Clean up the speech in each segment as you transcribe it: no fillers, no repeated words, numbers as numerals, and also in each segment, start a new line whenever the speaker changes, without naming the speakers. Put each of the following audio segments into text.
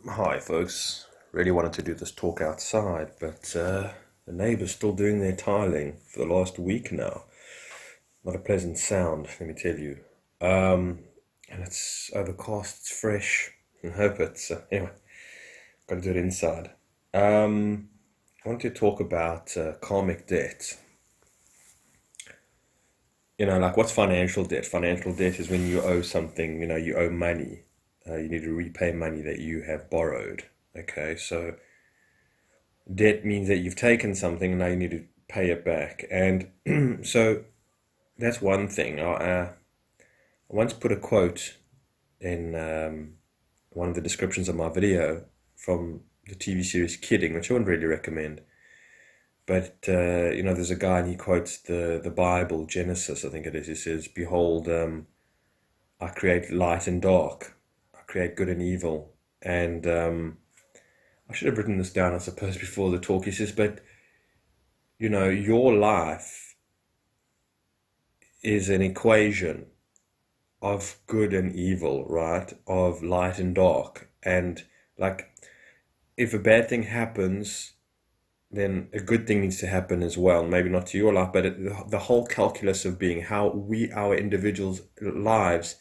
Hi folks, really wanted to do this talk outside, but the neighbours still doing their tiling for the last week now. Not a pleasant sound, let me tell you. And it's overcast, it's fresh, and hope it's, anyway, got to do it inside. I want to talk about karmic debt. Like what's financial debt? Financial debt is when you owe something, you owe money. You need to repay money that you have borrowed. Okay, so debt means that you've taken something and now you need to pay it back. And so that's one thing. I once put a quote in one of the descriptions of my video from the TV series Kidding, which I wouldn't really recommend. But there's a guy and he quotes the Bible, Genesis, I think it is. He says, "Behold, I create light and dark. I create good and evil." And I should have written this down, I suppose, before the talk. He says, but your life is an equation of good and evil, right? Of light and dark. And like, if a bad thing happens, then a good thing needs to happen as well. Maybe not to your life, but the whole calculus of being how our individuals' lives,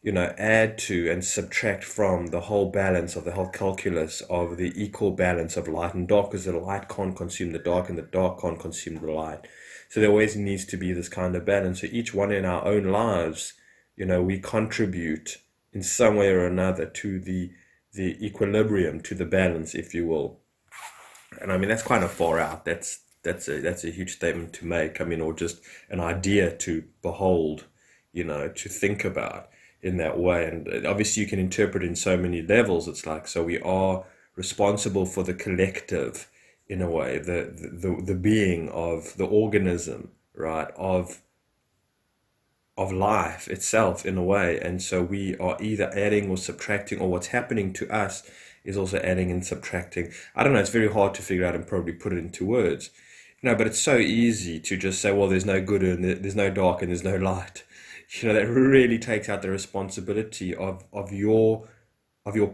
add to and subtract from the whole balance of the whole calculus of the equal balance of light and dark, because the light can't consume the dark and the dark can't consume the light. So there always needs to be this kind of balance. So each one in our own lives, we contribute in some way or another to the equilibrium, to the balance, if you will. And I mean, that's kind of far out. That's a huge statement to make. I mean, or just an idea to behold, to think about in that way. And obviously you can interpret in so many levels. It's like, so we are responsible for the collective in a way, the being of the organism, right, of life itself in a way. And so we are either adding or subtracting, or what's happening to us is also adding and subtracting. I don't know, it's very hard to figure out and probably put it into words. But it's so easy to just say, well, there's no good and there's no dark and there's no light. That really takes out the responsibility of your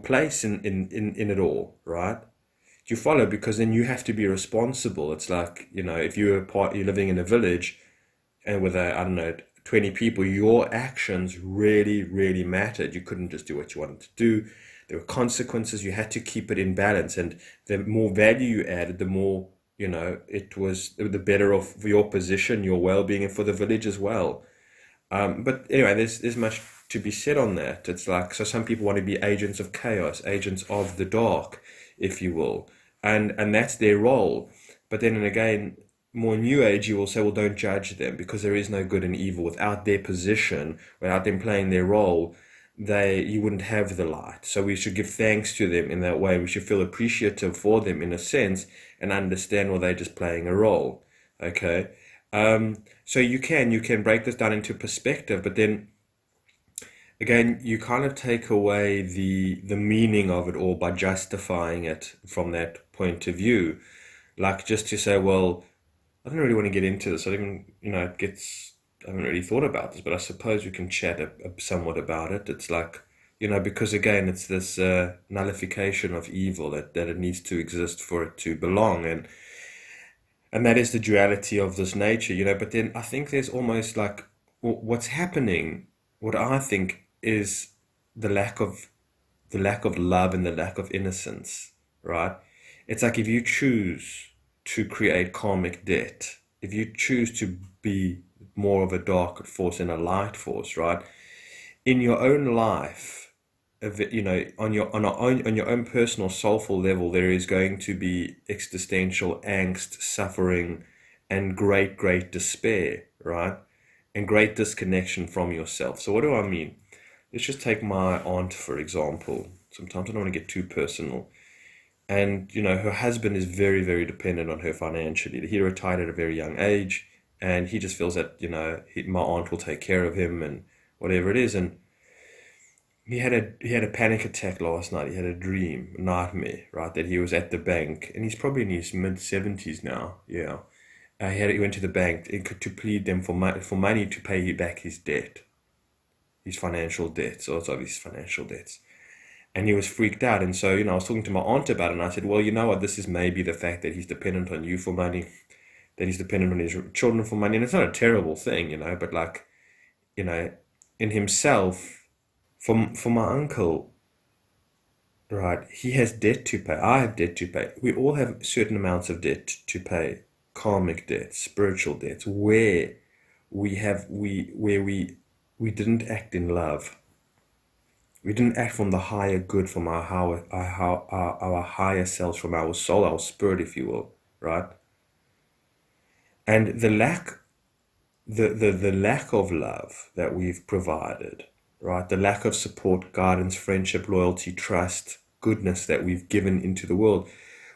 place in it all, right? Do you follow? Because then you have to be responsible. It's like, if you're living in a village and with I don't know, 20 people, your actions really, really mattered. You couldn't just do what you wanted to do. There were consequences. You had to keep it in balance. And the more value you added, the more, it was the better off for your position, your well-being, and for the village as well. But anyway, there's much to be said on that. It's like, so some people want to be agents of chaos, agents of the dark, if you will. And that's their role. But then and again, more new age, you will say, well, don't judge them, because there is no good and evil. Without their position, without them playing their role, you wouldn't have the light. So we should give thanks to them in that way. We should feel appreciative for them in a sense and understand, well, they're just playing a role. Okay. So you can break this down into perspective, but then again, you kind of take away the meaning of it all by justifying it from that point of view. Like, just to say, well, I don't really want to get into this. I don't even, I haven't really thought about this, but I suppose we can chat somewhat about it. It's like, because again, it's this nullification of evil that it needs to exist for it to belong. And that is the duality of this nature, but then I think there's almost like what's happening, what I think is the lack of love and the lack of innocence, right? It's like, if you choose to create karmic debt, if you choose to be more of a dark force than a light force, right? In your own life, on your own personal soulful level, there is going to be existential angst, suffering, and great despair, right? And great disconnection from yourself. So what do I mean? Let's just take my aunt, for example. Sometimes I don't want to get too personal. And, her husband is very, very dependent on her financially. He retired at a very young age, and he just feels that, my aunt will take care of him and whatever it is. And he had a panic attack last night. He had a dream, a nightmare, right? That he was at the bank, and he's probably in his mid 70s now. Yeah, he went to the bank to plead them for money to pay back his debt, his financial debts, also his financial debts. And he was freaked out. And so, I was talking to my aunt about it, and I said, well, you know what, this is maybe the fact that he's dependent on you for money, that he's dependent on his children for money. And it's not a terrible thing, but like, you know, in himself, for my uncle, right, he has debt to pay. I have debt to pay. We all have certain amounts of debt to pay, karmic debts, spiritual debts, where we didn't act in love. We didn't act from the higher good, from our higher selves, from our soul, our spirit, if you will, right? And the lack of love that we've provided, right? The lack of support, guidance, friendship, loyalty, trust, goodness that we've given into the world,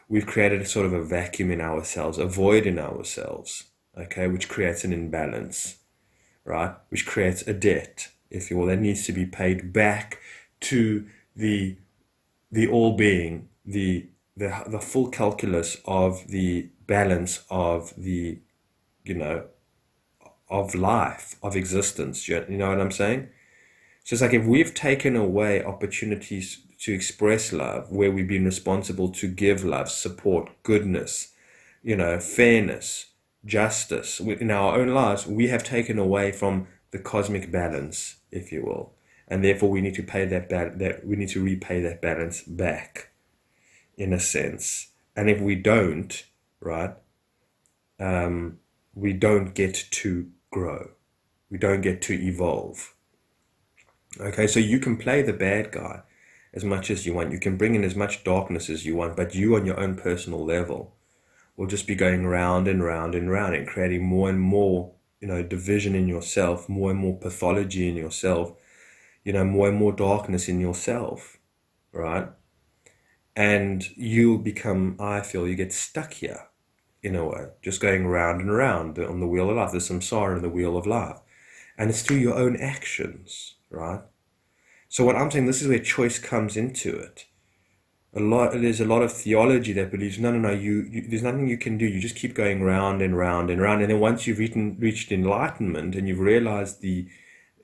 we've created a sort of a vacuum in ourselves, a void in ourselves, okay, which creates an imbalance, right? Which creates a debt, if you will, that needs to be paid back to the all-being, the full calculus of the balance of the, you know, of life, of existence. You know what I'm saying? So it's like if we've taken away opportunities to express love, where we've been responsible to give love, support, goodness, fairness, justice in our own lives, we have taken away from the cosmic balance, if you will. And therefore we need to pay that we need to repay that balance back, in a sense. And if we don't, right, we don't get to grow. We don't get to evolve. Okay, so you can play the bad guy as much as you want. You can bring in as much darkness as you want, but you on your own personal level will just be going round and round and round and creating more and more, division in yourself, more and more pathology in yourself, more and more darkness in yourself, right? And you become, I feel, you get stuck here, in a way, just going round and round on the wheel of life, the samsara, the wheel of life. And it's through your own actions, right? So what I'm saying, this is where choice comes into it. There's a lot of theology that believes, no, there's nothing you can do. You just keep going round and round and round. And then once you've reached enlightenment and you've realized the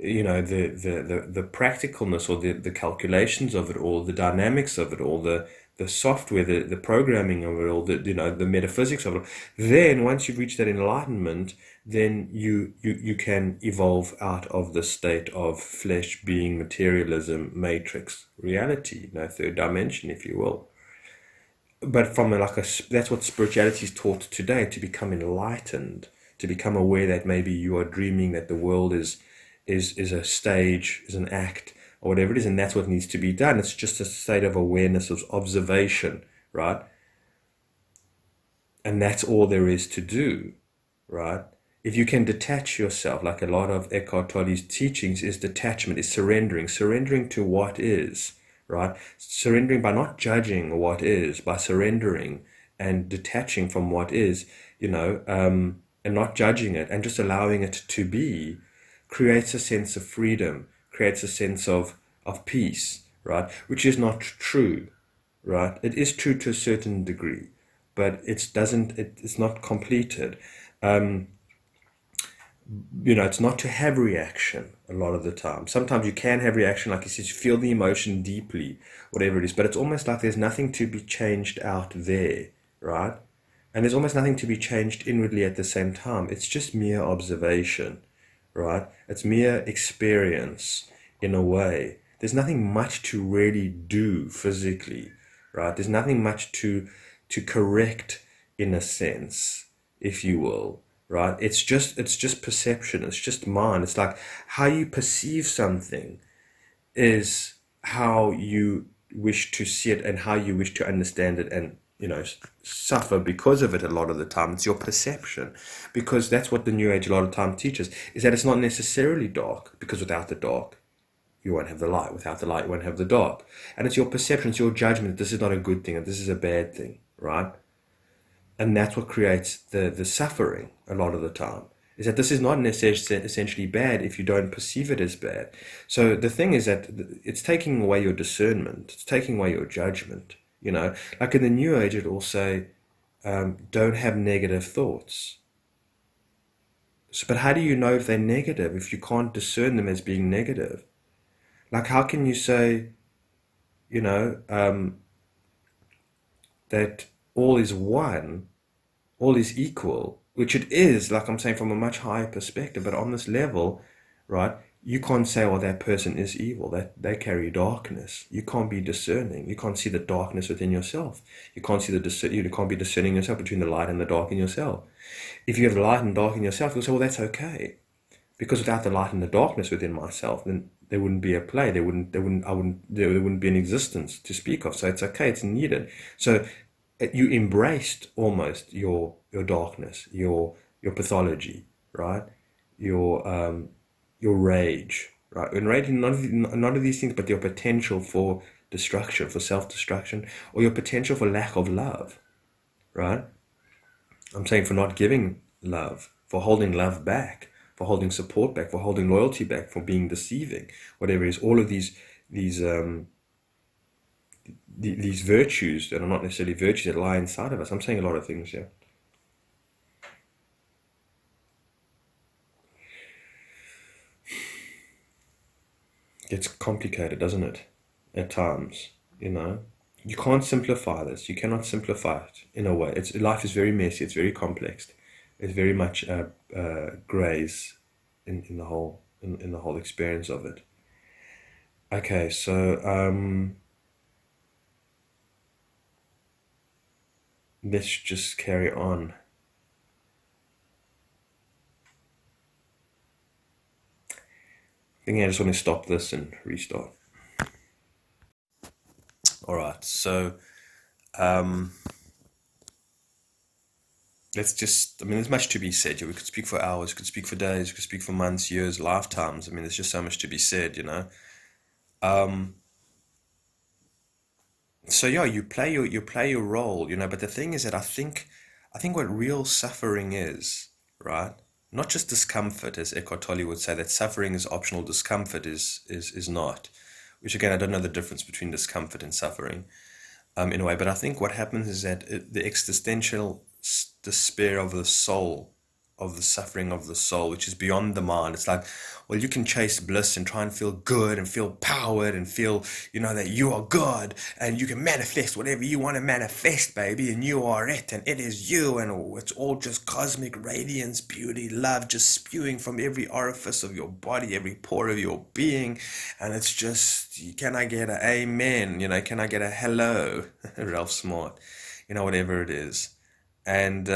practicalness, or the calculations of it all, the dynamics of it all, the software, the programming of it all, the metaphysics of it all, then once you've reached that enlightenment, then you can evolve out of the state of flesh, being, materialism, matrix, reality, third dimension, if you will. But from that's what spirituality is taught today, to become enlightened, to become aware that maybe you are dreaming, that the world is a stage, is an act, or whatever it is, and that's what needs to be done. It's just a state of awareness, of observation, right? And that's all there is to do, right? If you can detach yourself, like a lot of Eckhart Tolle's teachings is detachment, is surrendering to what is, right? Surrendering by not judging what is, by surrendering and detaching from what is, and not judging it and just allowing it to be, creates a sense of freedom, creates a sense of peace, right? Which is not true, right? It is true to a certain degree, but it's not completed. It's not to have reaction a lot of the time. Sometimes you can have reaction, like you said, you feel the emotion deeply, whatever it is, but it's almost like there's nothing to be changed out there, right? And there's almost nothing to be changed inwardly at the same time. It's just mere observation, right? It's mere experience, in a way. There's nothing much to really do physically, right? There's nothing much to correct, in a sense, if you will, right? It's just perception. It's just mind. It's like how you perceive something is how you wish to see it and how you wish to understand it, and suffer because of it a lot of the time. It's your perception, because that's what the New Age a lot of time teaches, is that it's not necessarily dark, because without the dark you won't have the light, without the light you won't have the dark. And it's your perception, it's your judgment that this is not a good thing and this is a bad thing, right? And that's what creates the suffering a lot of the time, is that this is not necessarily essentially bad if you don't perceive it as bad. So the thing is that it's taking away your discernment, it's taking away your judgment. Like in the New Age, it will say, don't have negative thoughts. So, but how do you know if they're negative if you can't discern them as being negative? Like, how can you say, you know, that all is one, all is equal, which it is, like I'm saying, from a much higher perspective. But on this level, right, you can't say, oh, that person is evil, that they carry darkness. You can't be discerning. You can't see the darkness within yourself. You can't see you can't be discerning yourself between the light and the dark in yourself. If you have the light and dark in yourself, you'll say, well, that's okay. Because without the light and the darkness within myself, then there wouldn't be a play. There wouldn't be an existence to speak of. So it's okay. It's needed. So you embraced almost your darkness, your pathology, right? Your rage, right? And rage, none of these things, but your potential for destruction, for self-destruction, or your potential for lack of love, right? I'm saying for not giving love, for holding love back, for holding support back, for holding loyalty back, for being deceiving, whatever it is. All of these these virtues that are not necessarily virtues that lie inside of us. I'm saying a lot of things here. It's complicated, doesn't it? At times, you know. You can't simplify this. You cannot simplify it in a way. Life is very messy. It's very complex. It's very much grays in the whole in the whole experience of it. Okay, so let's just carry on. I think I just want to stop this and restart. All right, so um, let's just, I mean, there's much to be said. We could speak for hours, we could speak for days, we could speak for months, years, lifetimes. I mean, there's just so much to be said, you know. Um, so yeah, you play your role, you know. But the thing is that I think what real suffering is, right? Not just discomfort, as Eckhart Tolle would say, that suffering is optional, discomfort is not. Which again, I don't know the difference between discomfort and suffering. In a way. But I think what happens is that the existential despair of the soul, of the suffering of the soul, which is beyond the mind. It's like, well, you can chase bliss and try and feel good and feel powered and feel, you know, that you are good and you can manifest whatever you want to manifest, baby, and you are it and it is you, and it's all just cosmic radiance, beauty, love, just spewing from every orifice of your body, every pore of your being, and it's just, can I get a amen? You know, can I get a hello? Ralph Smart, you know, whatever it is. And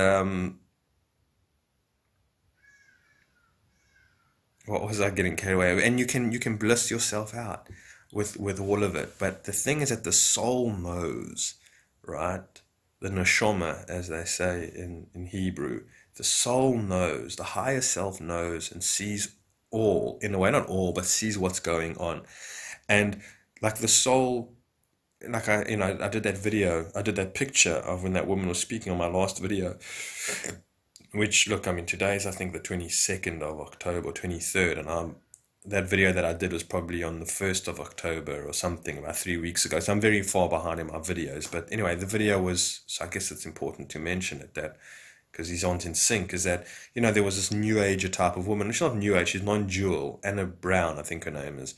what was I getting carried away with? And you can bliss yourself out with all of it. But the thing is that the soul knows, right? The neshama, as they say in Hebrew, the soul knows, the higher self knows and sees all, in a way, not all, but sees what's going on. And like the soul, like I did that video, I did that picture of when that woman was speaking on my last video, which, look, I mean, today is, I think, the 22nd of October, 23rd, and that video that I did was probably on the 1st of October or something, about 3 weeks ago. So I'm very far behind in my videos. But anyway, the video was, so I guess it's important to mention it, that because these aren't in sync, is that, you know, there was this new ager type of woman. She's not new age, she's non-dual. Anna Brown, I think her name is.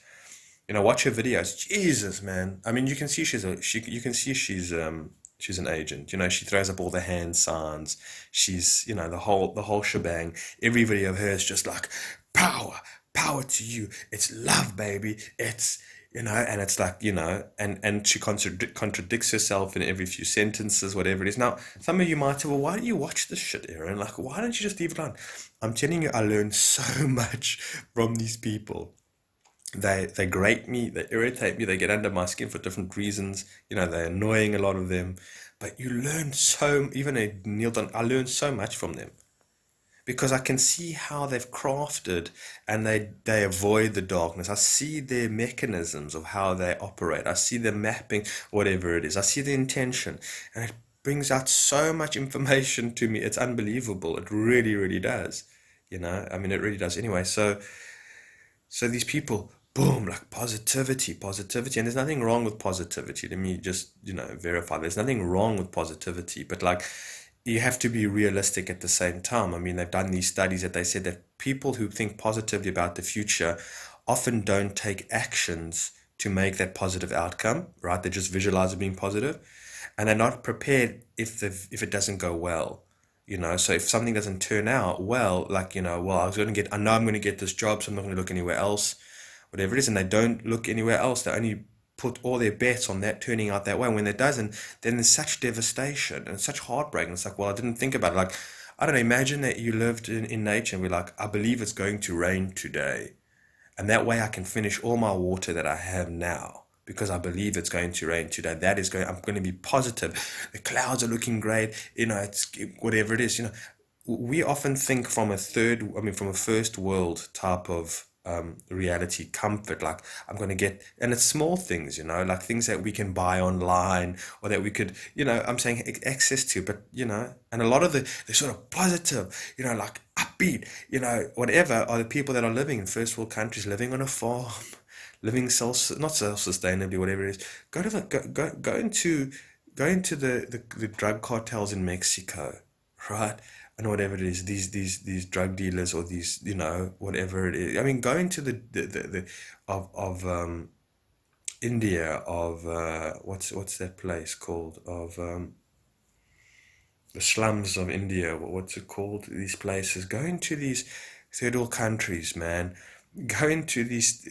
You know, watch her videos. Jesus, man. I mean, you can see you can see she's an agent. You know, she throws up all the hand signs. She's, you know, the whole shebang. Every video of her is just like power, power to you. It's love, baby. It's, you know, and it's like, you know, and she contradicts herself in every few sentences, whatever it is. Now, some of you might say, well, why don't you watch this shit, Aaron? Like, why don't you just leave it on? I'm telling you, I learned so much from these people. They grate me, they irritate me, they get under my skin for different reasons. You know, they're annoying, a lot of them. But you learn so, even a Neil Don, I learned so much from them because I can see how they've crafted and they avoid the darkness. I see their mechanisms of how they operate. I see the mapping, whatever it is. I see the intention, and it brings out so much information to me. It's unbelievable. It really, really does. You know, I mean, it really does. Anyway, so these people, boom, like positivity, positivity. And there's nothing wrong with positivity. Let me just, you know, verify. There's nothing wrong with positivity, but like you have to be realistic at the same time. I mean, they've done these studies that they said that people who think positively about the future often don't take actions to make that positive outcome, right? They just visualize it being positive, and they're not prepared if it doesn't go well. So if something doesn't turn out well, like, well, I know I'm going to get this job, so I'm not going to look anywhere else, whatever it is, and they don't look anywhere else. They only put all their bets on that turning out that way. When it doesn't, then there's such devastation and such heartbreak. And it's like, well, I didn't think about it. Like, I don't know, imagine that you lived in nature and we're like, I believe it's going to rain today. And that way I can finish all my water that I have now because I believe it's going to rain today. I'm going to be positive. The clouds are looking great. It's whatever it is. We often think from a first world type of reality comfort, like I'm going to get, and it's small things, like things that we can buy online or that we could, I'm saying access to, but, and a lot of the sort of positive, like upbeat, whatever, are the people that are living in first world countries, living on a farm, living not self-sustainably, whatever it is. Go into the drug cartels in Mexico, right? And whatever it is, these drug dealers or these, whatever it is. I mean, go into the India, of what's that place called, of the slums of India. What's it called? These places. Go into these third world countries, man. Go into these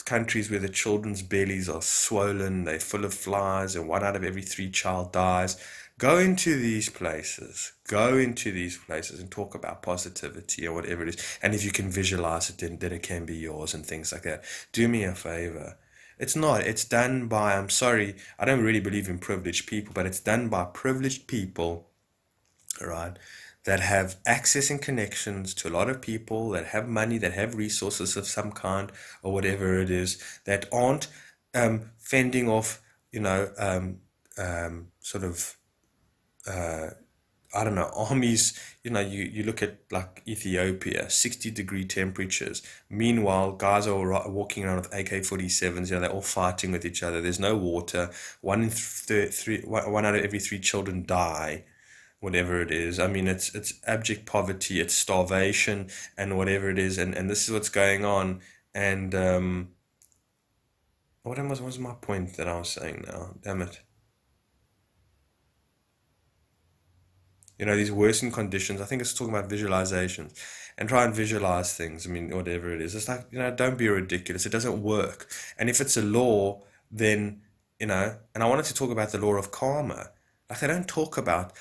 countries where the children's bellies are swollen, they're full of flies, and 1 out of every 3 child dies. Go into these places and talk about positivity or whatever it is. And if you can visualize it, then it can be yours and things like that. Do me a favor. It's done by, I'm sorry, I don't really believe in privileged people, but it's done by privileged people, right, that have access and connections to a lot of people, that have money, that have resources of some kind or whatever it is, that aren't fending off, sort of, I don't know, armies. You look at like Ethiopia, 60-degree temperatures. Meanwhile, guys are walking around with AK-47s. They're all fighting with each other. There's no water. 1 out of every 3 children die, whatever it is. I mean, it's abject poverty, it's starvation, and whatever it is. And this is what's going on. And what was my point that I was saying now? Damn it. These worsened conditions. I think it's talking about visualizations and try and visualize things. I mean, whatever it is. It's like, don't be ridiculous. It doesn't work. And if it's a law, then, and I wanted to talk about the law of karma. Like they talk about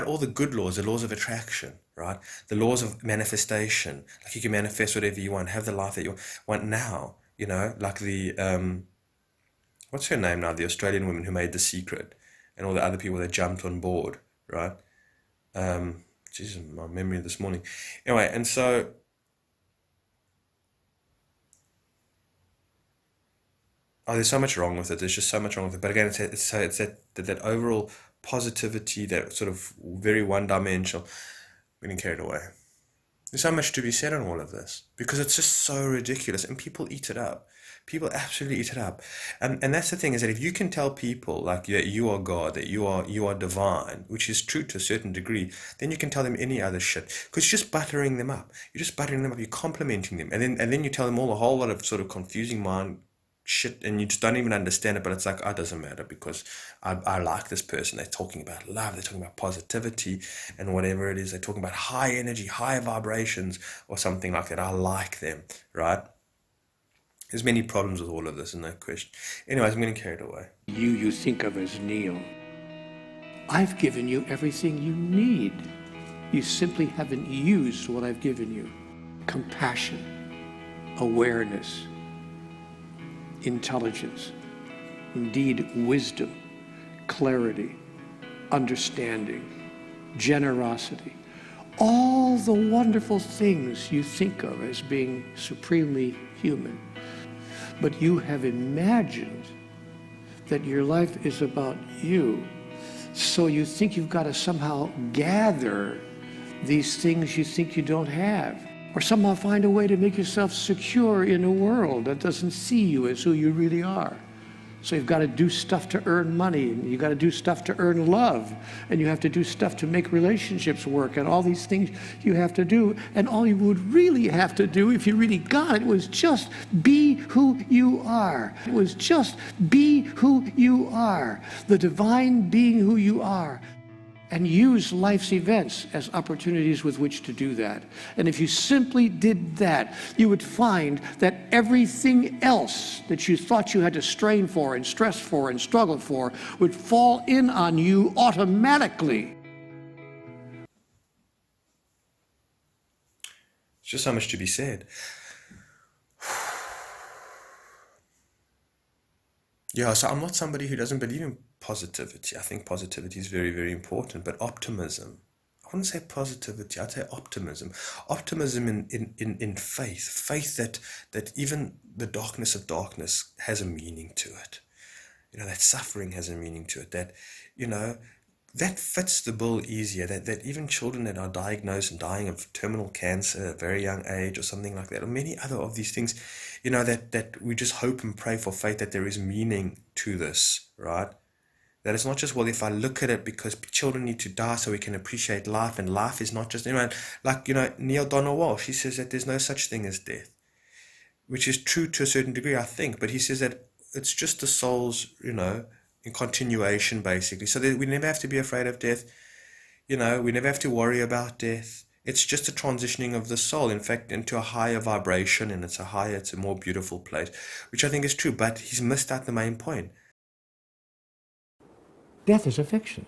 all the good laws, the laws of attraction, right? The laws of manifestation. Like you can manifest whatever you want, have the life that you want now, like the, what's her name now? The Australian woman who made The Secret and all the other people that jumped on board, right? Jesus, my memory this morning. Anyway, and so there's so much wrong with it. There's just so much wrong with it. But again, it's that overall positivity, that sort of very one-dimensional. I'm getting carried away. There's so much to be said on all of this because it's just so ridiculous, and people eat it up. People absolutely eat it up. And that's the thing, is that if you can tell people like that you are God, that you are divine, which is true to a certain degree, then you can tell them any other shit. Because you're just buttering them up. You're complimenting them. And then you tell them all a whole lot of sort of confusing mind shit, and you just don't even understand it, but it's like, it doesn't matter because I like this person. They're talking about love, they're talking about positivity and whatever it is. They're talking about high energy, high vibrations or something like that. I like them, right? There's many problems with all of this, no question. Anyways, I'm getting carried away.
You think of as Neo. I've given you everything you need. You simply haven't used what I've given you. Compassion, awareness, intelligence, indeed wisdom, clarity, understanding, generosity. All the wonderful things you think of as being supremely human. But you have imagined that your life is about you. So you think you've got to somehow gather these things you think you don't have, or somehow find a way to make yourself secure in a world that doesn't see you as who you really are. So you've got to do stuff to earn money, and you've got to do stuff to earn love, and you have to do stuff to make relationships work, and all these things you have to do. And all you would really have to do, if you really got it, was just be who you are. It was just be who you are, the divine being who you are. And use life's events as opportunities with which to do that. And if you simply did that, you would find that everything else that you thought you had to strain for and stress for and struggle for would fall in on you automatically.
It's just so much to be said. Yeah, so I'm not somebody who doesn't believe in positivity. I think positivity is very, very important, but optimism. I wouldn't say positivity, I'd say optimism. Optimism in faith. Faith that even the darkness of darkness has a meaning to it. That suffering has a meaning to it. That fits the bill easier. That even children that are diagnosed and dying of terminal cancer at a very young age or something like that, or many other of these things, that we just hope and pray for faith that there is meaning to this, right? That it's not just, well, if I look at it because children need to die so we can appreciate life, and life is not just, Neil Donald Walsh, he says that there's no such thing as death, which is true to a certain degree, I think, but he says that it's just the soul's, in continuation, basically, so that we never have to be afraid of death, we never have to worry about death. It's just a transitioning of the soul, in fact, into a higher vibration, and it's a more beautiful place, which I think is true, but he's missed out the main point.
Death is a fiction.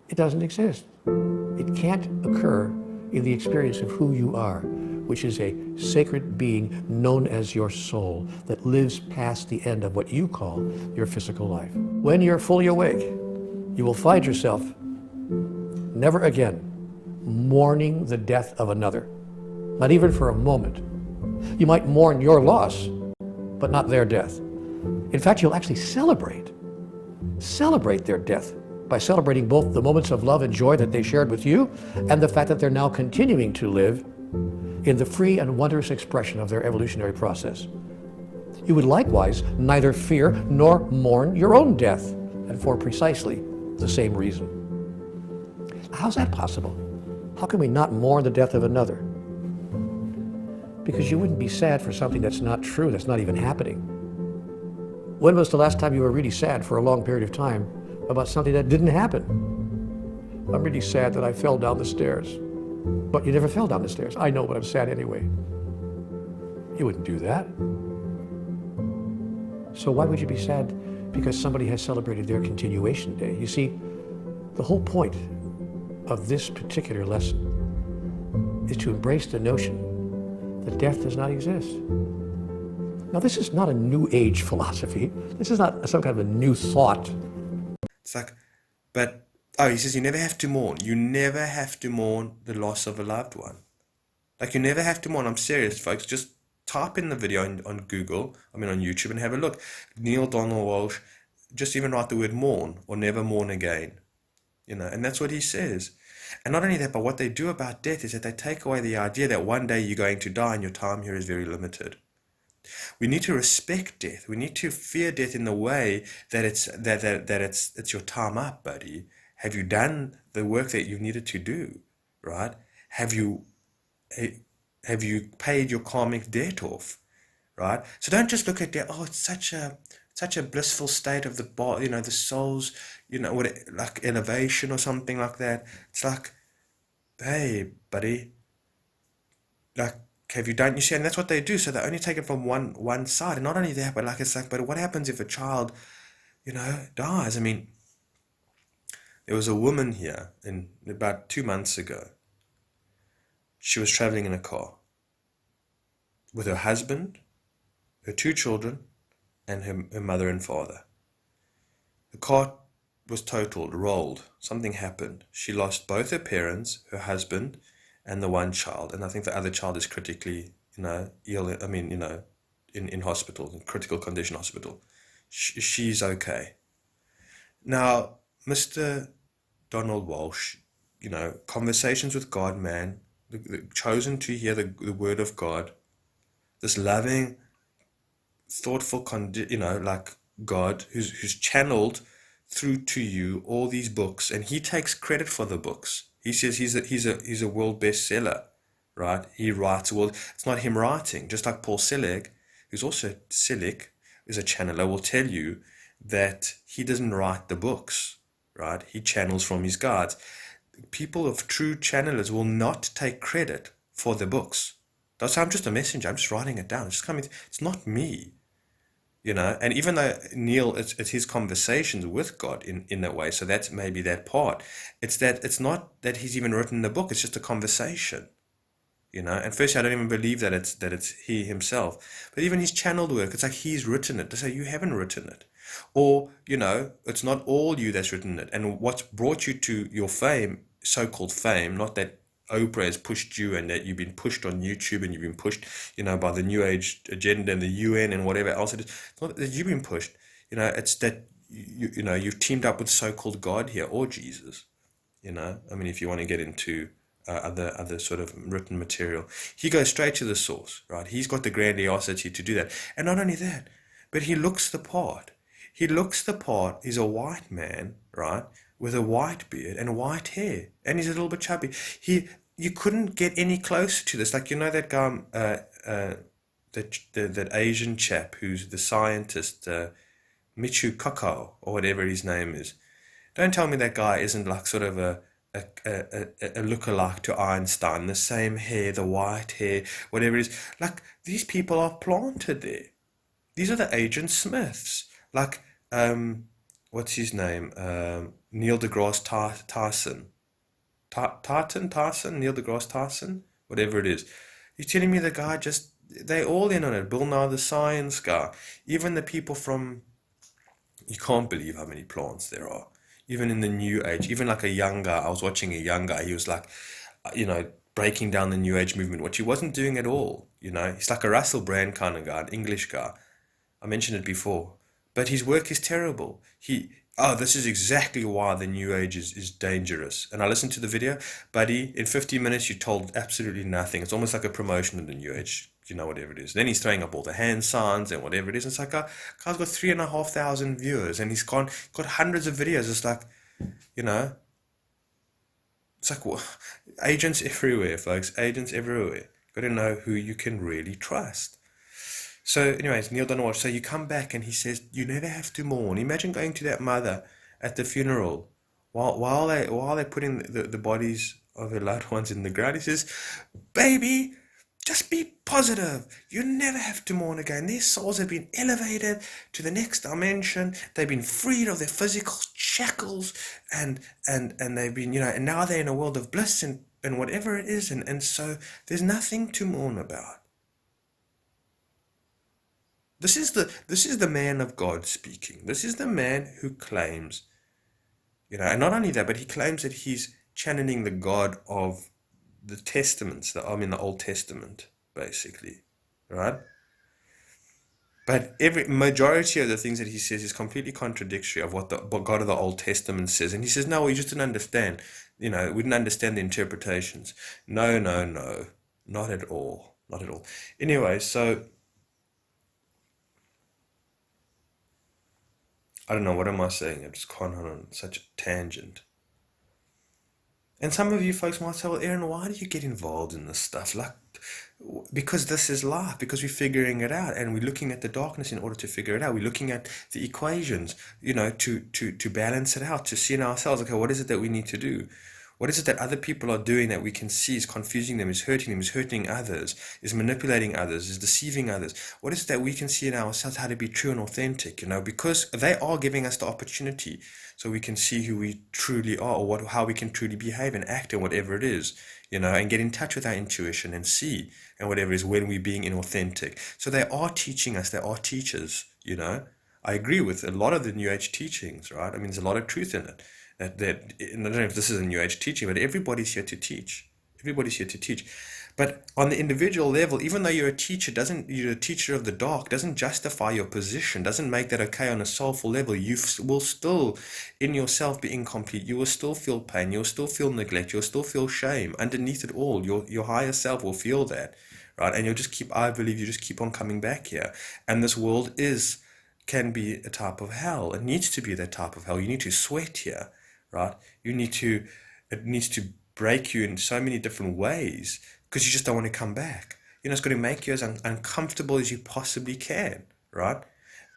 It doesn't exist. It can't occur in the experience of who you are, which is a sacred being known as your soul that lives past the end of what you call your physical life. When you're fully awake, you will find yourself never again mourning the death of another, not even for a moment. You might mourn your loss, but not their death. In fact, you'll actually celebrate their death by celebrating both the moments of love and joy that they shared with you and the fact that they're now continuing to live in the free and wondrous expression of their evolutionary process. You would likewise neither fear nor mourn your own death, and for precisely the same reason. How's that possible? How can we not mourn the death of another? Because you wouldn't be sad for something that's not true, that's not even happening. When was the last time you were really sad for a long period of time about something that didn't happen? I'm really sad that I fell down the stairs. But you never fell down the stairs. I know, but I'm sad anyway. You wouldn't do that. So why would you be sad because somebody has celebrated their continuation day? You see, the whole point of this particular lesson is to embrace the notion that death does not exist. Now, this is not a new age philosophy. This is not some kind of a new thought.
It's like, he says you never have to mourn. You never have to mourn the loss of a loved one. Like, you never have to mourn. I'm serious, folks. Just type in the video on Google, on YouTube, and have a look. Neil Donald Walsh, just even write the word mourn or never mourn again. And that's what he says. And not only that, but what they do about death is that they take away the idea that one day you're going to die and your time here is very limited. We need to respect death. We need to fear death in the way that it's your time up, buddy. Have you done the work that you needed to do, right? Have you paid your karmic debt off, right? So don't just look at death. Oh, it's such a blissful state of the body, the soul's, like elevation or something like that. It's like, hey, buddy, like, have you done, you see, and that's what they do. So they only take it from one side. And not only that, but but what happens if a child, dies? There was a woman here about 2 months ago. She was traveling in a car with her husband, her 2 children, and her mother and father. The car was totaled, rolled. Something happened. She lost both her parents, her husband, and the one child. And I think the other child is critically, ill, in hospital, in critical condition hospital. She's okay. Now, Mr. Donald Walsh, conversations with God, man, chosen to hear the word of God, this loving, thoughtful, God who's channeled through to you all these books, and he takes credit for the books. He says he's a world bestseller, right? He writes world. It's not him writing, just like Paul Selig, who's also Selig, is a channeler, will tell you that he doesn't write the books, right? He channels from his guides. People of true channelers will not take credit for the books. That's I'm just a messenger. I'm just writing it down. It's just coming. It's not me. And even though Neil, it's his conversations with God in that way, so that's maybe that part. It's not that he's even written the book, it's just a conversation. And firstly, I don't even believe that it's he himself. But even his channeled work, it's like he's written it. They say, you haven't written it. Or, it's not all you that's written it. And what's brought you to your fame, so-called fame, not that Oprah has pushed you and that you've been pushed on YouTube and you've been pushed, by the New Age agenda and the UN and whatever else it is. It's not that you've been pushed. It's that you've teamed up with so-called God here, or Jesus. I mean, if you want to get into other sort of written material, he goes straight to the source, right? He's got the grandiosity to do that. And not only that, but he looks the part. He looks the part. He's a white man, right, with a white beard and white hair, and he's a little bit chubby. You couldn't get any closer to this. Like, that guy, that Asian chap who's the scientist, Michio Kaku, or whatever his name is. Don't tell me that guy isn't like sort of a lookalike to Einstein, the same hair, the white hair, whatever it is. Like, these people are planted there. These are the Agent Smiths. Like, what's his name? Neil deGrasse Tyson. Tyson? Neil deGrasse Tyson? Whatever it is. You're telling me the guy they all in on it. Bill Nye the Science Guy. Even the people from, you can't believe how many plants there are. Even in the New Age, even like a young guy, I was watching a young guy, he was like, breaking down the New Age movement, which he wasn't doing at all. He's like a Russell Brand kind of guy, an English guy. I mentioned it before. But his work is terrible. This is exactly why the New Age is dangerous. And I listened to the video, buddy, in 50 minutes you told absolutely nothing. It's almost like a promotion of the New Age, whatever it is. Then he's throwing up all the hand signs and whatever it is. It's like, guy's got 3,500 viewers and he's got hundreds of videos. It's like, it's like, well, agents everywhere, folks. Agents everywhere. Got to know who you can really trust. So anyways, Neil Donald, so you come back and he says, you never have to mourn. Imagine going to that mother at the funeral while they're putting the bodies of her loved ones in the ground. He says, baby, just be positive. You never have to mourn again. Their souls have been elevated to the next dimension. They've been freed of their physical shackles and they've been, and now they're in a world of bliss and whatever it is. And so there's nothing to mourn about. This is the man of God speaking. This is the man who claims, and not only that, but he claims that he's channeling the God of the Testaments, the Old Testament, basically, right? But every majority of the things that he says is completely contradictory of what the God of the Old Testament says. And he says, no, we just didn't understand. We didn't understand the interpretations. No, not at all. Not at all. Anyway, so I don't know, what am I saying? I've just gone on such a tangent. And some of you folks might say, well, Aaron, why do you get involved in this stuff? Like, because this is life, because we're figuring it out and we're looking at the darkness in order to figure it out. We're looking at the equations, to balance it out, to see in ourselves, okay, what is it that we need to do? What is it that other people are doing that we can see is confusing them, is hurting others, is manipulating others, is deceiving others? What is it that we can see in ourselves how to be true and authentic, because they are giving us the opportunity so we can see who we truly are, or how we can truly behave and act and whatever it is, and get in touch with our intuition and see and whatever it is when we're being inauthentic. So they are teaching us, they are teachers, I agree with a lot of the New Age teachings, right? I mean, there's a lot of truth in it. I don't know if this is a New Age teaching, but everybody's here to teach. Everybody's here to teach. But on the individual level, even though you're a teacher of the dark, doesn't justify your position, doesn't make that okay on a soulful level. You will still, in yourself, be incomplete. You will still feel pain. You'll still feel neglect. You'll still feel shame. Underneath it all, your higher self will feel that, right? And I believe you just keep on coming back here. And this world is can be a type of hell. It needs to be that type of hell. You need to sweat here, right? It needs to break you in so many different ways because you just don't want to come back. It's going to make you as uncomfortable as you possibly can, right?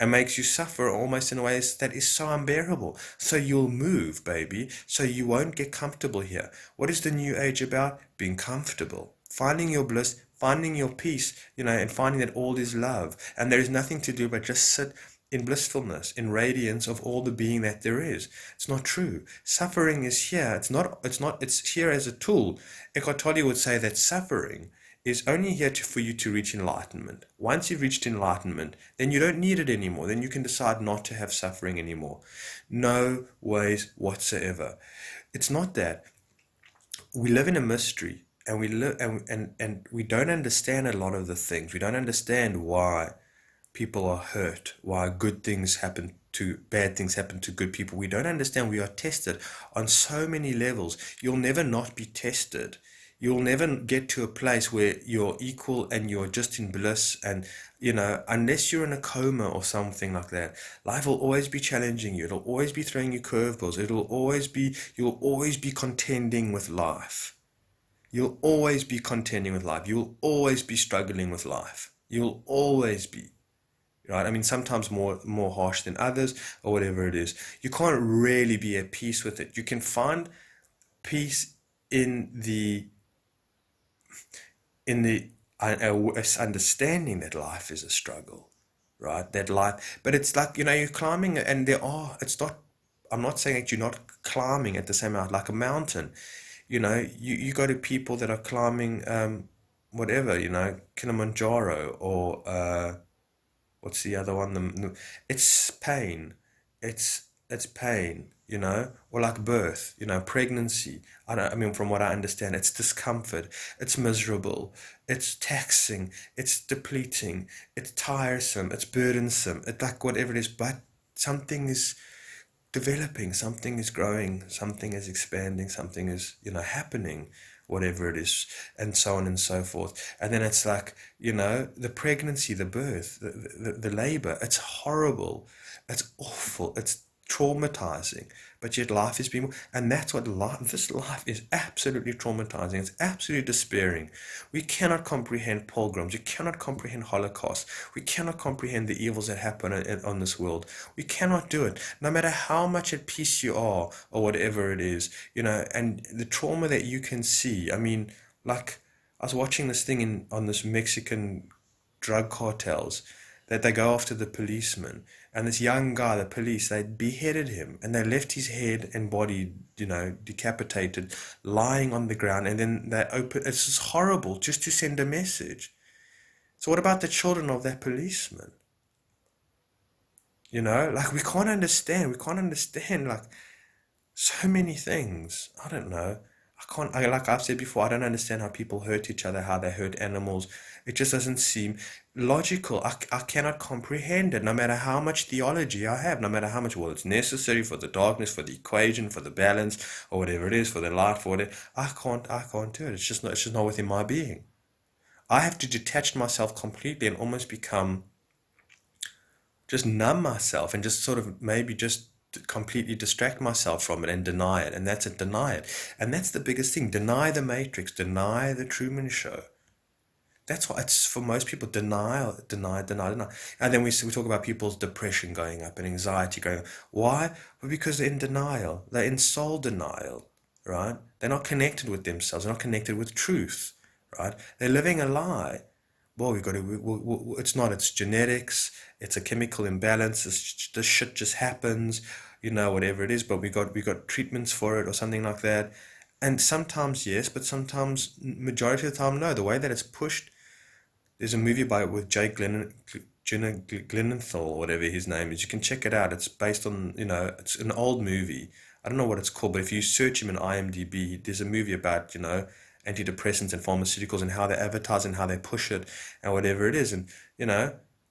And makes you suffer almost in ways that is so unbearable. So you'll move, baby. So you won't get comfortable here. What is the new age about? Being comfortable, finding your bliss, finding your peace, and finding that all is love. And there is nothing to do but just sit in blissfulness, in radiance of all the being that there is. It's not true. Suffering is here. It's here as a tool. Eckhart Tolle would say that suffering is only here for you to reach enlightenment. Once you've reached enlightenment, then you don't need it anymore. Then you can decide not to have suffering anymore. No ways whatsoever. It's not that. We live in a mystery, and we live and we don't understand a lot of the things. We don't understand why people are hurt, why bad things happen to good people. We don't understand we are tested on so many levels. You'll never not be tested. You'll never get to a place where you're equal and you're just in bliss, and unless you're in a coma or something like that. Life will always be challenging you. It'll always be throwing you curveballs. You'll always be contending with life. You'll always be contending with life. You'll always be struggling with life. You'll always be. Right? I mean, sometimes more harsh than others, or whatever it is. You can't really be at peace with it. You can find peace in the understanding that life is a struggle, right? That life, but it's like, you're climbing, and I'm not saying that you're not climbing at the same amount, like a mountain. You go to people that are climbing, whatever, Kilimanjaro, or what's the other one? It's pain. It's pain, or like birth, pregnancy. I mean, from what I understand, it's discomfort, it's miserable, it's taxing, it's depleting, it's tiresome, it's burdensome, it's like whatever it is, but something is developing, something is growing, something is expanding, something is, happening, whatever it is, and so on and so forth. And then it's like, the pregnancy, the birth, the labor, it's horrible, it's awful, it's traumatizing, but yet life is being, and that's what this life is absolutely traumatizing. It's absolutely despairing. We cannot comprehend pogroms. We cannot comprehend Holocaust. We cannot comprehend the evils that happen on this world. We cannot do it, no matter how much at peace you are, or whatever it is, and the trauma that you can see. I mean, like, I was watching this thing on this Mexican drug cartels, that they go after the policeman, and this young guy, the police, they beheaded him, and they left his head and body, decapitated, lying on the ground, and then it's just horrible, just to send a message. So what about the children of that policeman? Like, we can't understand, like, so many things. I don't know. Like I've said before, I don't understand how people hurt each other, how they hurt animals. It just doesn't seem logical. I cannot comprehend it, no matter how much theology I have, no matter how much, well, it's necessary for the darkness, for the equation, for the balance, or whatever it is, for the light, for whatever. I can't do it. It's just not within my being. I have to detach myself completely and almost become, just numb myself, and just sort of maybe just completely distract myself from it and deny it. And that's it, deny it. And that's the biggest thing. Deny the Matrix, deny the Truman Show. That's why it's, for most people, denial, deny. And then we talk about people's depression going up and anxiety going up. Why? Well, because they're in denial. They're in soul denial, right? They're not connected with themselves. They're not connected with truth, right? They're living a lie. Well, it's genetics, it's a chemical imbalance, this shit just happens, whatever it is, but we got treatments for it or something like that. And sometimes yes, but sometimes, majority of the time, no. The way that it's pushed, there's a movie with Jake Gyllenhaal, or whatever his name is. You can check it out. It's based on, it's an old movie. I don't know what it's called, but if you search him in IMDb, there's a movie about, antidepressants and pharmaceuticals, and how they advertise and how they push it and whatever it is. And,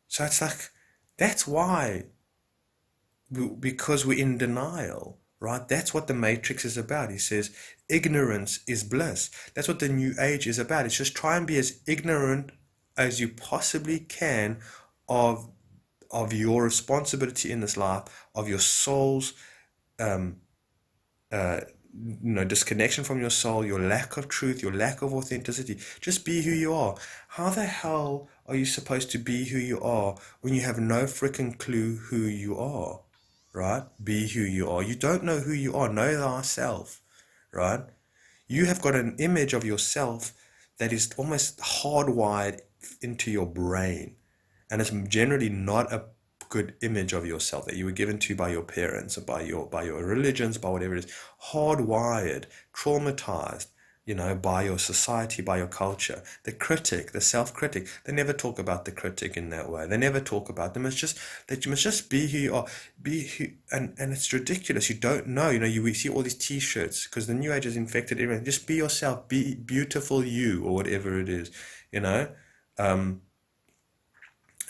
so it's like, that's why, because we're in denial, right? That's what the Matrix is about. He says, ignorance is bliss. That's what the New Age is about. It's just try and be as ignorant as you possibly can of of your responsibility in this life, of your soul's disconnection from your soul, your lack of truth, your lack of authenticity. Just be who you are. How the hell are you supposed to be who you are when you have no freaking clue who you are? Right? Be who you are. You don't know who you are. Know thyself. Right? You have got an image of yourself that is almost hardwired into your brain. And it's generally not a good image of yourself that you were given to by your parents or by your religions, by whatever it is. Hardwired, traumatized, by your society, by your culture. The critic, the self-critic, they never talk about the critic in that way. They never talk about them. It's just that you must just be who you are. Be who, and it's ridiculous. You don't know. We see all these t-shirts because the new age has infected everything. Just be yourself. Be beautiful you, or whatever it is,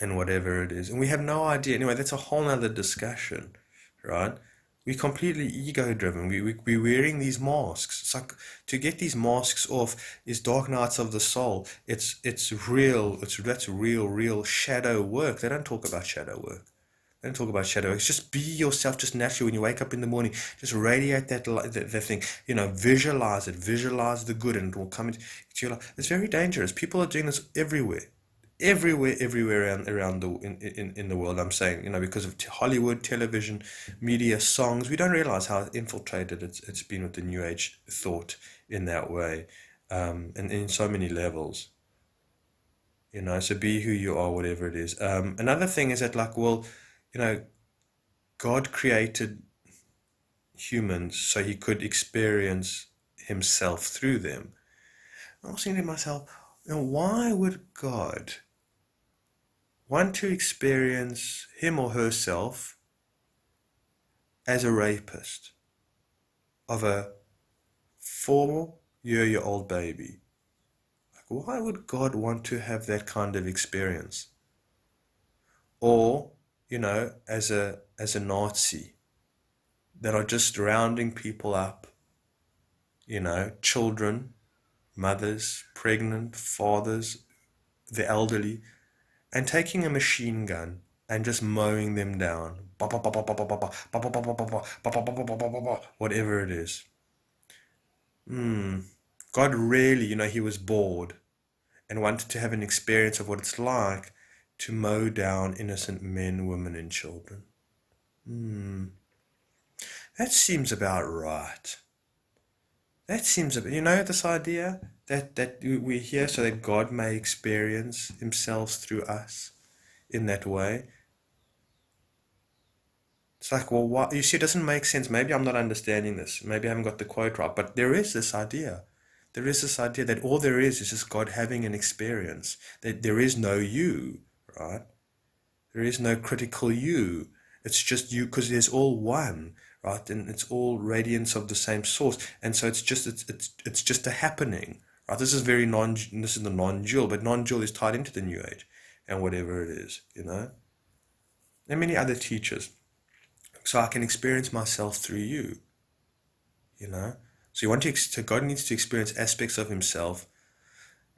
and whatever it is. And we have no idea. Anyway, that's a whole nother discussion, right? We're completely ego-driven. We're wearing these masks. It's like, to get these masks off is dark nights of the soul. It's real. That's real shadow work. They don't talk about shadow work. They don't talk about shadow work. It's just be yourself, just naturally. When you wake up in the morning, just radiate that thing. Visualize it. Visualize the good, and it will come into your life. It's very dangerous. People are doing this everywhere around in the world. I'm saying, because of Hollywood, television, media, songs. We don't realize how infiltrated it's been with the new age thought in that way, and in so many levels. So be who you are, whatever it is. Another thing is that, God created humans so he could experience himself through them. I was thinking to myself, why would God want to experience him or herself as a rapist of a 4-year-old baby? Why would God want to have that kind of experience? Or, as a Nazi that are just rounding people up, children, mothers, pregnant, fathers, the elderly, and taking a machine gun and just mowing them down, whatever it is. God really, he was bored and wanted to have an experience of what it's like to mow down innocent men, women, and children. That seems about right. That seems about, this idea that we're here so that God may experience himself through us in that way. It's like, well, what? You see, it doesn't make sense. Maybe I'm not understanding this. Maybe I haven't got the quote right. But there is this idea. There is this idea that all there is just God having an experience. That there is no you, right? There is no critical you. It's just you, because there's all one, right? And it's all radiance of the same source. And so it's just a happening, right? This is the non-dual, but non-dual is tied into the new age and whatever it is, and many other teachers. So I can experience myself through you, So so God needs to experience aspects of himself.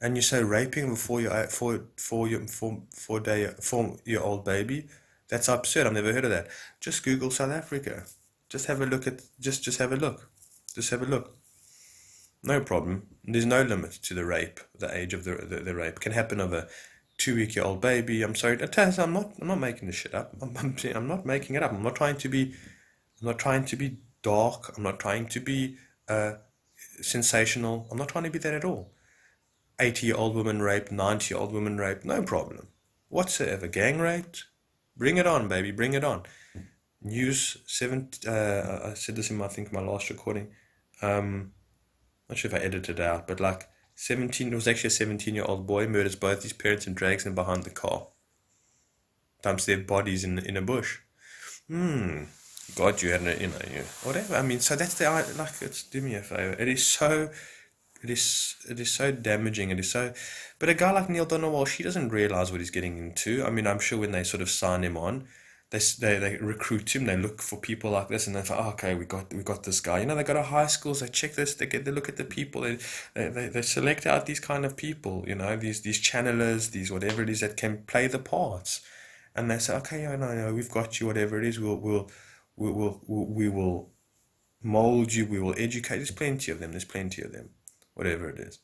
And you say raping a 4-year-old baby, that's absurd. I've never heard of that. Just Google South Africa. Just have a look at, just have a look. Just have a look. No problem. There's no limit to the rape. The age of the rape can happen of a 2-week-old baby. I'm sorry. I'm not making this shit up. I'm not making it up. I'm not trying to be dark. I'm not trying to be sensational. I'm not trying to be that at all. 80-year-old woman raped, 90-year-old woman raped, no problem whatsoever. Gang raped, bring it on, baby, bring it on. News 7. I said this in I think my last recording. Not sure if I edited it out, but 17. It was actually a 17-year-old boy murders both his parents and drags them behind the car. Dumps their bodies in a bush. God, you had whatever. I mean, so that's it's, do me a favor. It is so damaging. It is so, but a guy like Neil Donald, she doesn't realize what he's getting into. I mean, I'm sure when they sort of sign him on, they recruit him. They look for people like this, and they're like, oh, okay, we got this guy. They go to high schools. They check this. They look at the people. They select out these kind of people. These channelers, these whatever it is that can play the parts. and they say, okay, yeah, no, we've got you, whatever it is, we will mold you, we will educate. There's plenty of them, whatever it is.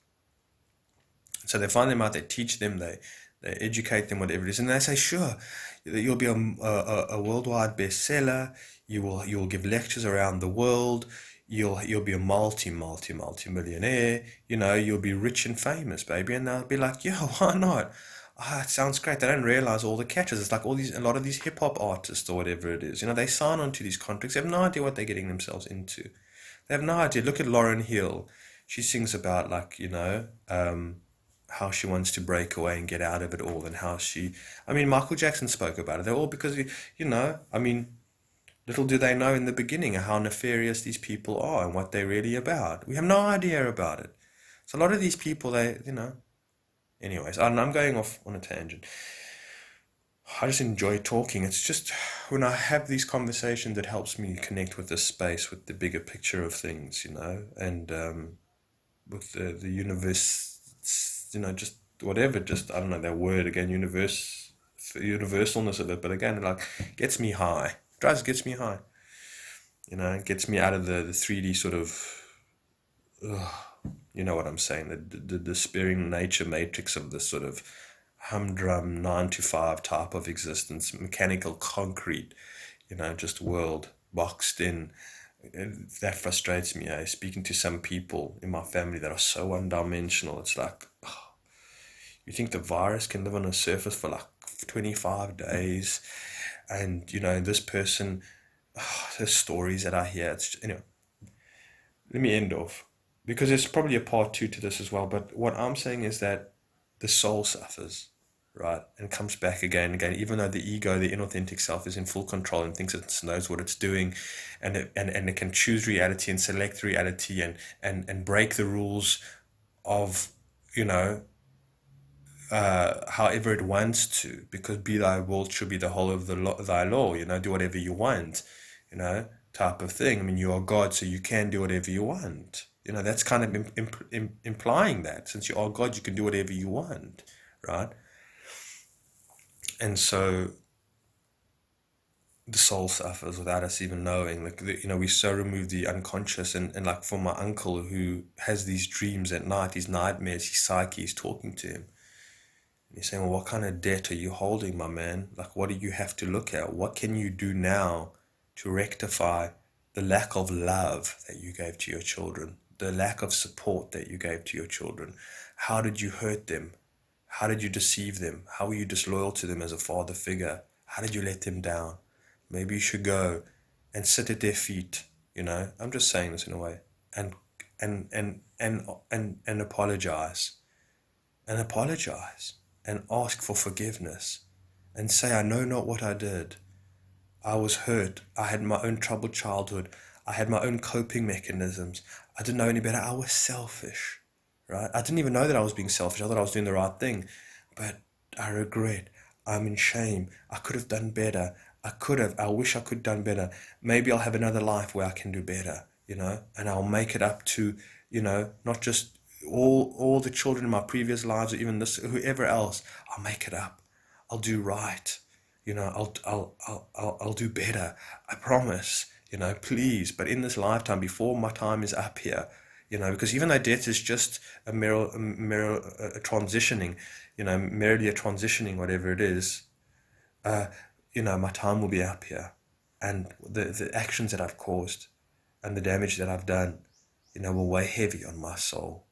So they find them out, they teach them, they educate them, whatever it is, and they say, sure, you'll be a worldwide bestseller. You'll give lectures around the world. You'll be a multi millionaire. You'll be rich and famous, baby. And they'll be like, yeah, why not? Ah, it sounds great. They don't realize all the catches. It's like a lot of these hip hop artists or whatever it is. They sign on to these contracts. They have no idea what they're getting themselves into. They have no idea. Look at Lauryn Hill. She sings about how she wants to break away and get out of it all, and Michael Jackson spoke about it. They're all because, little do they know in the beginning how nefarious these people are and what they're really about. We have no idea about it. So a lot of these people, anyways, I'm going off on a tangent. I just enjoy talking. It's just when I have these conversations, it helps me connect with the space, with the bigger picture of things, and with the universe, just whatever, just, I don't know that word again, universalness of it, but again, it like gets me high. Gets me high. It gets me out of the 3D sort of, you know what I'm saying, the despairing nature matrix of this sort of humdrum 9 to 5 type of existence, mechanical concrete, just world boxed in. That frustrates me. Speaking to some people in my family that are so one-dimensional, it's like, you think the virus can live on a surface for like 25 days? And, this person, the stories that I hear, anyway, let me end off. Because there's probably a part 2 to this as well. But what I'm saying is that the soul suffers, right? And comes back again and again, even though the ego, the inauthentic self, is in full control and thinks it knows what it's doing, and it can choose reality and select reality and break the rules of, however it wants to, because be thy will should be the whole of thy law, do whatever you want, type of thing. You are God, so you can do whatever you want. That's kind of implying that since you are God, you can do whatever you want, right? And so the soul suffers without us even knowing. We so remove the unconscious, and like for my uncle who has these dreams at night, these nightmares, his psyche is talking to him. And he's saying, well, what kind of debt are you holding, my man? Like, what do you have to look at? What can you do now to rectify the lack of love that you gave to your children, the lack of support that you gave to your children? How did you hurt them? How did you deceive them? How were you disloyal to them as a father figure? How did you let them down? Maybe you should go and sit at their feet, I'm just saying this in a way, and apologize. And apologize and ask for forgiveness and say, I know not what I did. I was hurt. I had my own troubled childhood. I had my own coping mechanisms. I didn't know any better. I was selfish, right? I didn't even know that I was being selfish. I thought I was doing the right thing, but I regret. I'm in shame. I could have done better. I wish I could have done better. Maybe I'll have another life where I can do better, and I'll make it up to, not just all the children in my previous lives, or even whoever else. I'll make it up. I'll do right. I'll do better. I promise. Please. But in this lifetime, before my time is up here, because even though death is just a transitioning, merely a transitioning, whatever it is, my time will be up here, and the actions that I've caused and the damage that I've done, will weigh heavy on my soul.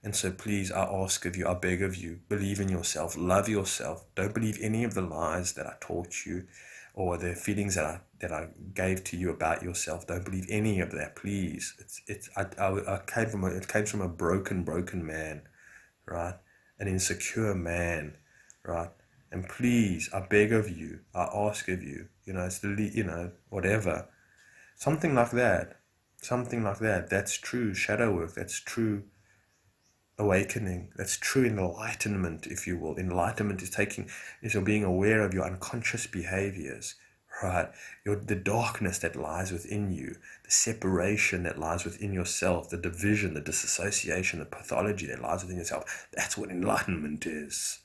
And so please, I ask of you, I beg of you, believe in yourself, love yourself. Don't believe any of the lies that I taught you or the feelings that I gave to you about yourself. Don't believe any of that, please. It came from a broken man, right? An insecure man, right? And please, I beg of you, I ask of you, whatever. Something like that. That's true shadow work. That's true awakening. That's true enlightenment, if you will. Enlightenment is being aware of your unconscious behaviors, right? The darkness that lies within you, the separation that lies within yourself, the division, the disassociation, the pathology that lies within yourself. That's what enlightenment is.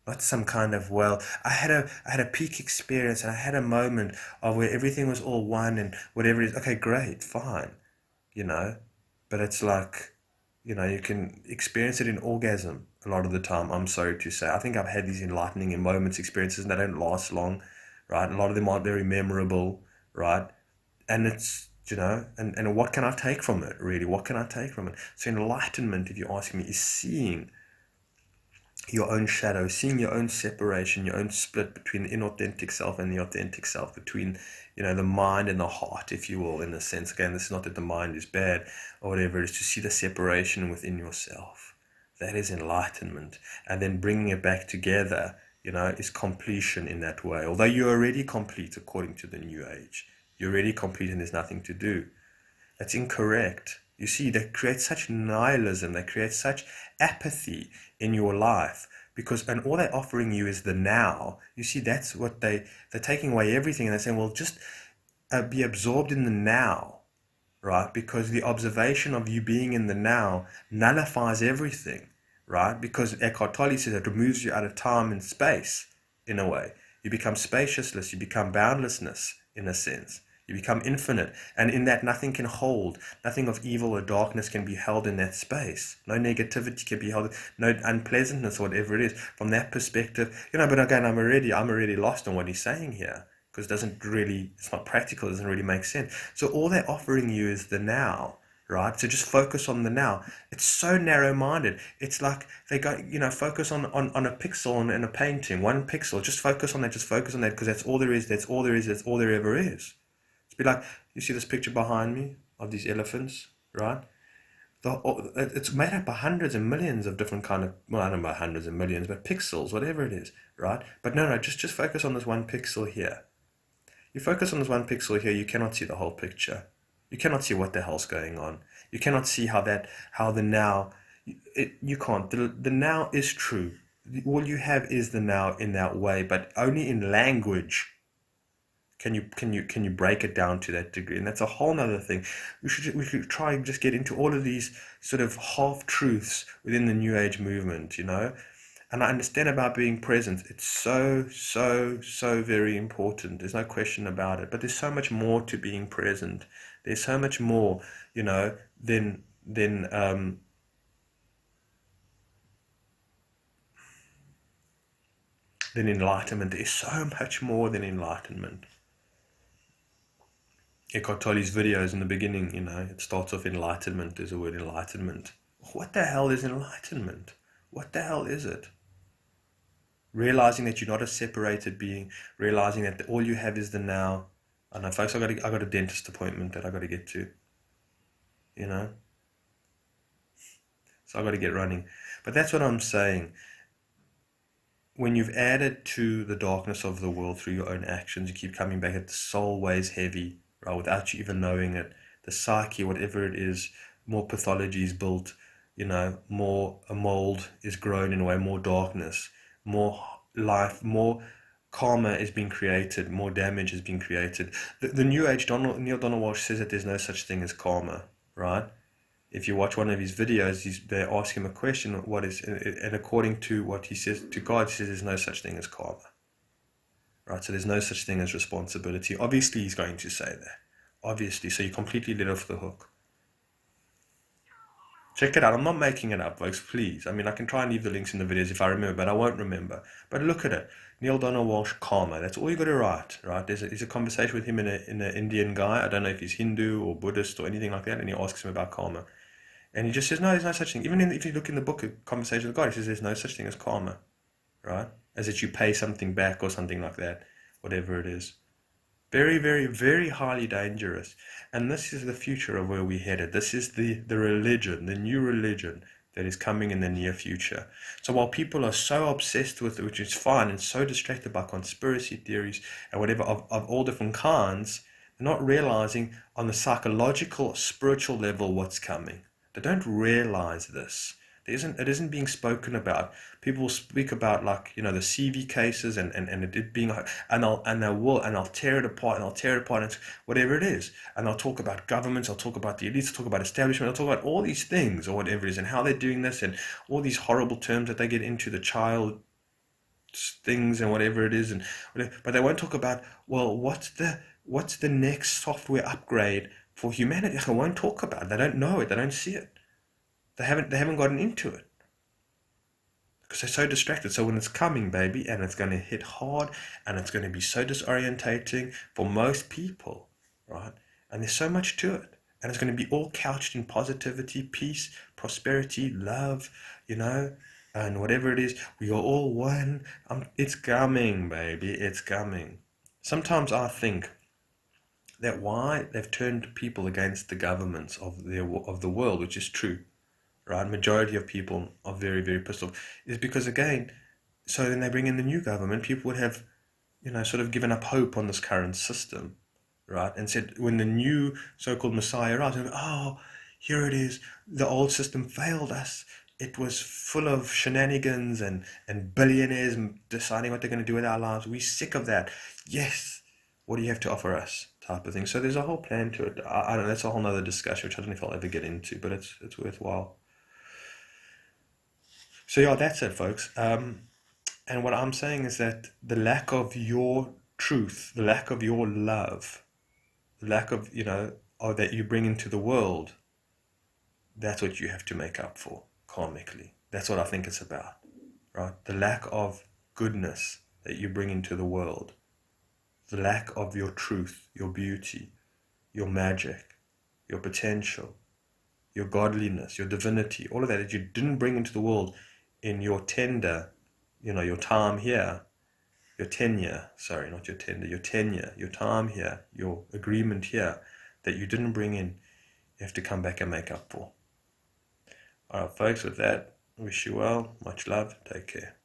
not some kind of, well, I had a peak experience and I had a moment of where everything was all one and whatever it is. Okay, great, fine, you know, but it's like, you can experience it in orgasm a lot of the time. I'm sorry to say. I think I've had these enlightening moments, experiences, and they don't last long, right? A lot of them aren't very memorable, right? And it's, and what can I take from it, really? What can I take from it? So enlightenment, if you ask me, is seeing your own shadow, seeing your own separation, your own split between the inauthentic self and the authentic self, between, the mind and the heart, if you will, in a sense. Again, this is not that the mind is bad or whatever, it's to see the separation within yourself. That is enlightenment. And then bringing it back together, is completion in that way. Although you're already complete according to the New Age. You're already complete and there's nothing to do. That's incorrect. You see, they create such nihilism, they create such apathy in your life and all they're offering you is the now. You see, that's what they're taking away everything and they're saying, well, just be absorbed in the now, right? Because the observation of you being in the now nullifies everything, right? Because Eckhart Tolle says it removes you out of time and space in a way. You become spaciousness, you become boundlessness in a sense. You become infinite, and in that nothing can hold, nothing of evil or darkness can be held in that space. No negativity can be held, no unpleasantness or whatever it is. From that perspective, but again, I'm already lost on what he's saying here, because it's not practical, it doesn't really make sense. So all they're offering you is the now, right? So just focus on the now. It's so narrow-minded. It's like they go, focus on a pixel in a painting, one pixel. Just focus on that, because that's all there is, that's all there is, that's all there ever is. Be like, you see this picture behind me of these elephants, right? It's made up of hundreds and millions of different kind of, well, I don't know about hundreds and millions, but pixels, whatever it is, right? But no, just focus on this one pixel here. You focus on this one pixel here, you cannot see the whole picture. You cannot see what the hell's going on. You cannot see how the now, you can't. The now is true. All you have is the now in that way, but only in language. Can you break it down to that degree? And that's a whole nother thing. We should try and just get into all of these sort of half truths within the New Age movement, And I understand about being present. It's so, so, so very important. There's no question about it. But there's so much more to being present. There's so much more, than enlightenment. There's so much more than enlightenment. Eckhart Tolle's videos in the beginning, it starts off enlightenment. There's a word enlightenment. What the hell is enlightenment? What the hell is it? Realizing that you're not a separated being, realizing that all you have is the now. I know, folks, I got a dentist appointment that I got to get to, So I got to get running. But that's what I'm saying. When you've added to the darkness of the world through your own actions, you keep coming back, the soul weighs heavy, right, without you even knowing it. The psyche, whatever it is, more pathology is built, more a mold is grown in a way, more darkness, more life, more karma is being created, more damage is being created. The New Age, Neil Donald Walsh says that there's no such thing as karma, right? If you watch one of his videos, they ask him a question, and according to what he says to God, he says there's no such thing as karma. Right, so there's no such thing as responsibility. Obviously, he's going to say that. Obviously, so you completely let off the hook. Check it out. I'm not making it up, folks, please. I mean, I can try and leave the links in the videos if I remember, but I won't remember. But look at it. Neil Donald Walsh, karma. That's all you got to write, right? There's a conversation with him in an Indian guy. I don't know if he's Hindu or Buddhist or anything like that, and he asks him about karma. And he just says, no, there's no such thing. Even if you look in the book, Conversation with God, he says there's no such thing as karma, right? As that you pay something back or something like that, whatever it is. Very, very, very highly dangerous. And this is the future of where we're headed. This is the religion, the new religion that is coming in the near future. So while people are so obsessed with it, which is fine, and so distracted by conspiracy theories and whatever of all different kinds, they're not realizing on the psychological, spiritual level what's coming. They don't realize this. It isn't being spoken about. People speak about, like, the CV cases and it being, and I'll tear it apart and whatever it is. And I'll talk about governments, I'll talk about the elites, I'll talk about establishment, I'll talk about all these things or whatever it is and how they're doing this and all these horrible terms that they get into, the child things and whatever it is, and whatever, but they won't talk about, well, what's the next software upgrade for humanity. They won't talk about it. They don't know it. They don't see it. They haven't gotten into it because they're so distracted. So when it's coming, baby, and it's going to hit hard, and it's going to be so disorientating for most people, right? And there's so much to it, and it's going to be all couched in positivity, peace, prosperity, love, and whatever it is, we are all one. It's coming, baby. It's coming. Sometimes I think that why they've turned people against the governments of the world, which is true, right? Majority of people are very, very pissed off, is because, again, so then they bring in the new government. People would have, sort of given up hope on this current system, right? And said, when the new so-called Messiah arrives, oh, here it is. The old system failed us. It was full of shenanigans and billionaires deciding what they're going to do with our lives. We're sick of that. Yes. What do you have to offer us? Type of thing. So there's a whole plan to it. I don't know. That's a whole nother discussion, which I don't know if I'll ever get into, but it's worthwhile. So yeah, that's it, folks. And what I'm saying is that the lack of your truth, the lack of your love, the lack of, or that you bring into the world, that's what you have to make up for karmically. That's what I think it's about, right? The lack of goodness that you bring into the world, the lack of your truth, your beauty, your magic, your potential, your godliness, your divinity, all of that you didn't bring into the world in your tender, your time here, your tenure, sorry, not your tender, your tenure, your time here, your agreement here, that you didn't bring in, you have to come back and make up for. All right, folks, with that, wish you well. Much love. Take care.